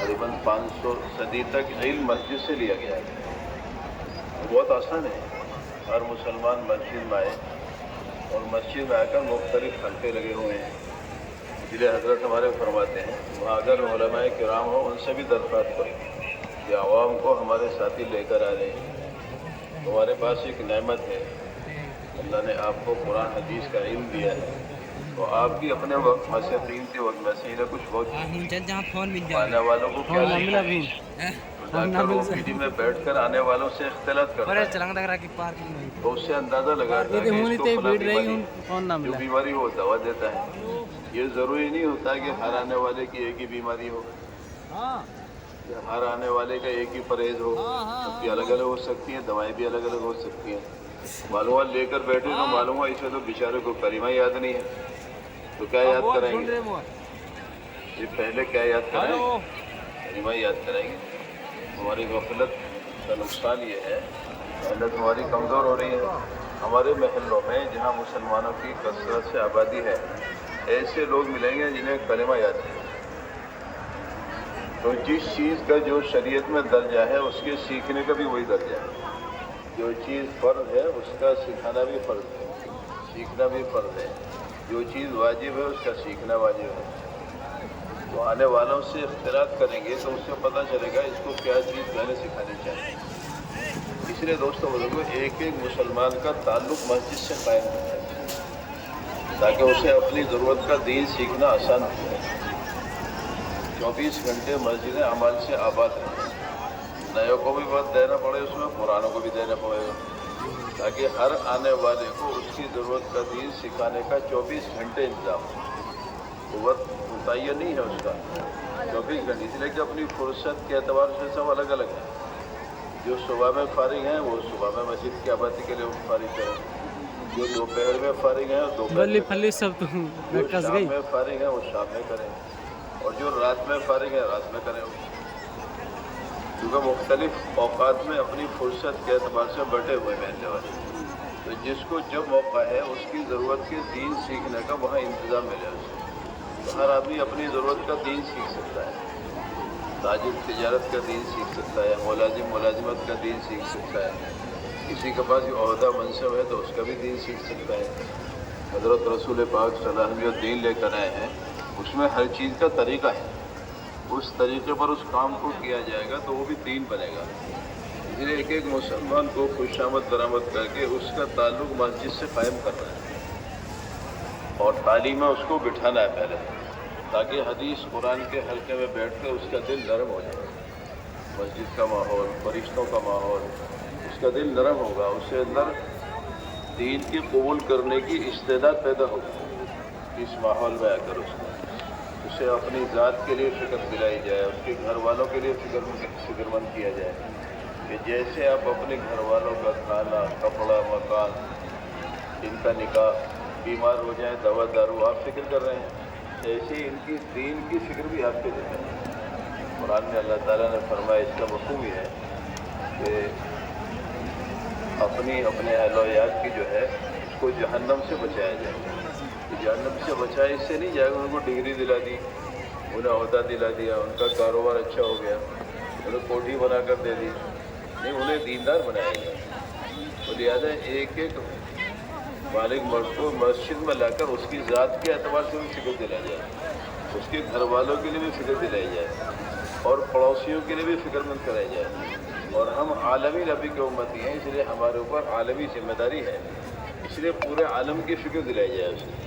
تقریباً 500 صدی تک علم مسجد سے لیا گیا ہے. بہت آسان ہے. ہر مسلمان مسجد میں آئے اور مسجد میں آ کر مختلف حلقے لگے ہوئے ہیں. اس لیے حضرت ہمارے فرماتے ہیں وہاں اگر علماء کرام ہوں ان سے بھی درخواست کریں کہ عوام کو ہمارے ساتھی لے کر آ رہے ہیں. ہمارے پاس ایک نعمت ہے، اللہ نے آپ کو قرآن حدیث کا علم دیا ہے، تو آپ بھی اپنے وقت میں سے قیمتی وقت میں سے کچھ بہت آنے والوں کو کیا سکھائیں. جا کر او پی ڈی میں بیٹھ کر آنے والوں سے اختلاط کرتا ہے تو اس سے اندازہ لگاتا ہے کہ اس کو فلاں بیماری جو بیماری ہو دوا دیتا ہے. یہ ضروری نہیں ہوتا کہ ہر آنے والے کی ایک ہی بیماری ہو یا ہر آنے والے کا ایک ہی پرہیز ہو. سب کی الگ الگ ہو سکتی ہیں، دوائیں بھی الگ الگ ہو سکتی ہیں. معلومات لے کر بیٹھے تو معلوم ہوا اسے تو بیچارے کو کلمہ یاد نہیں ہے، تو کیا یاد کریں گے؟ یہ پہلے کیا یاد کریں گے؟ کلمہ یاد کریں گے. ہماری غفلت کا نقصان یہ ہے، محنت ہماری کمزور ہو رہی ہے. ہمارے محلوں میں جہاں مسلمانوں کی کثرت سے آبادی ہے ایسے لوگ ملیں گے جنہیں کلمہ یاد نہیں. تو جس چیز کا جو شریعت میں درجہ ہے اس کے سیکھنے کا بھی وہی درجہ ہے. جو چیز فرض ہے اس کا سکھانا بھی فرض ہے، سیکھنا بھی فرض ہے. جو چیز واجب ہے اس کا سیکھنا واجب ہے. تو آنے والوں سے اختلاط کریں گے تو اس سے پتہ چلے گا اس کو کیا چیز پہلے سکھانی چاہیے. اس لیے دوستوں بزرگوں ایک ایک مسلمان کا تعلق مسجد سے قائم ہوتا ہے تاکہ اسے اپنی ضرورت کا دین سیکھنا آسان ہو جائے. 24 گھنٹے مسجد اعمال سے آباد رہیں، نئے کو بھی وقت دینا پڑے، اس میں پرانوں کو بھی دینا پڑے گا، تاکہ ہر آنے والے کو اس کی ضرورت کا دین سکھانے کا 24 گھنٹے انتظام ہو. وقت متعین نہیں ہے اس کا 24 گھنٹے، اس لیے کہ اپنی فرصت کے اعتبار سے سب الگ الگ ہیں. جو صبح میں فارغ ہیں وہ صبح میں مسجد کی آبادی کے لیے فارغ کریں، جو دوپہر میں فارغ ہیں دوپہر میں، جو شام میں فارغ ہیں وہ شام میں کریں، اور جو رات میں فارغ ہیں رات میں کریں. کیونکہ مختلف اوقات میں اپنی فرصت کے اعتبار سے بیٹھے ہوئے رہنے والے، تو جس کو جب موقع ہے اس کی ضرورت کے دین سیکھنے کا وہاں انتظام ملے اسے. تو ہر آدمی اپنی ضرورت کا دین سیکھ سکتا ہے. تاجر تجارت کا دین سیکھ سکتا ہے، ملازم ملازمت کا دین سیکھ سکتا ہے، کسی کے پاس عہدہ منصب ہے تو اس کا بھی دین سیکھ سکتا ہے. حضرت رسول پاک صلی اللہ علیہ وسلم جو دین لے کر آئے ہیں اس میں ہر چیز کا طریقہ ہے. اس طریقے پر اس کام کو کیا جائے گا تو وہ بھی دین بنے گا. اس لیے ایک ایک مسلمان کو خوش آمد برآمد کر کے اس کا تعلق مسجد سے قائم کرنا ہے اور تعلیم میں اس کو بٹھانا ہے پہلے، تاکہ حدیث قرآن کے حلقے میں بیٹھ کر اس کا دل نرم ہو جائے. مسجد کا ماحول، فرشتوں کا ماحول، اس کا دل نرم ہوگا، اس سے اندر دین کی قبول کرنے کی استعداد پیدا ہوگی. اس ماحول میں آ کر اسے اپنی ذات کے لیے فکر دلائی جائے، اس کے گھر والوں کے لیے فکر مند کیا جائے کہ جیسے آپ اپنے گھر والوں کا کھانا، کپڑا، مکان، ان کا نکاح، بیمار ہو جائیں دوا دارو آپ فکر کر رہے ہیں، ایسے ہی ان کی دین کی فکر بھی آپ کے دل میں. قرآن میں اللہ تعالیٰ نے فرمایا، اس کا مفہوم یہ ہے کہ اپنے اہل و عیال کی جو ہے اس کو جہنم سے بچایا جائے. جہنم سے بچائے اس سے نہیں جائے گا ان کو ڈگری دلا دی، انہیں عہدہ دلا دیا، ان کا کاروبار اچھا ہو گیا، انہیں کوٹھی بنا کر دے دی، نہیں، انہیں دیندار بنایا گیا. تو لہٰذا ایک ایک بالغ مرد کو مسجد میں لا کر اس کی ذات کے اعتبار سے بھی فکر دلائی جائے، اس کے گھر والوں کے لیے بھی فکر دلائی جائے اور پڑوسیوں کے لیے بھی فکر مند کرائی جائے. اور ہم عالمی نبی کے امتی ہیں، اس لیے ہمارے اوپر عالمی ذمہ داری ہے، اس لیے پورے عالم کی فکر دلائی جائے اسے.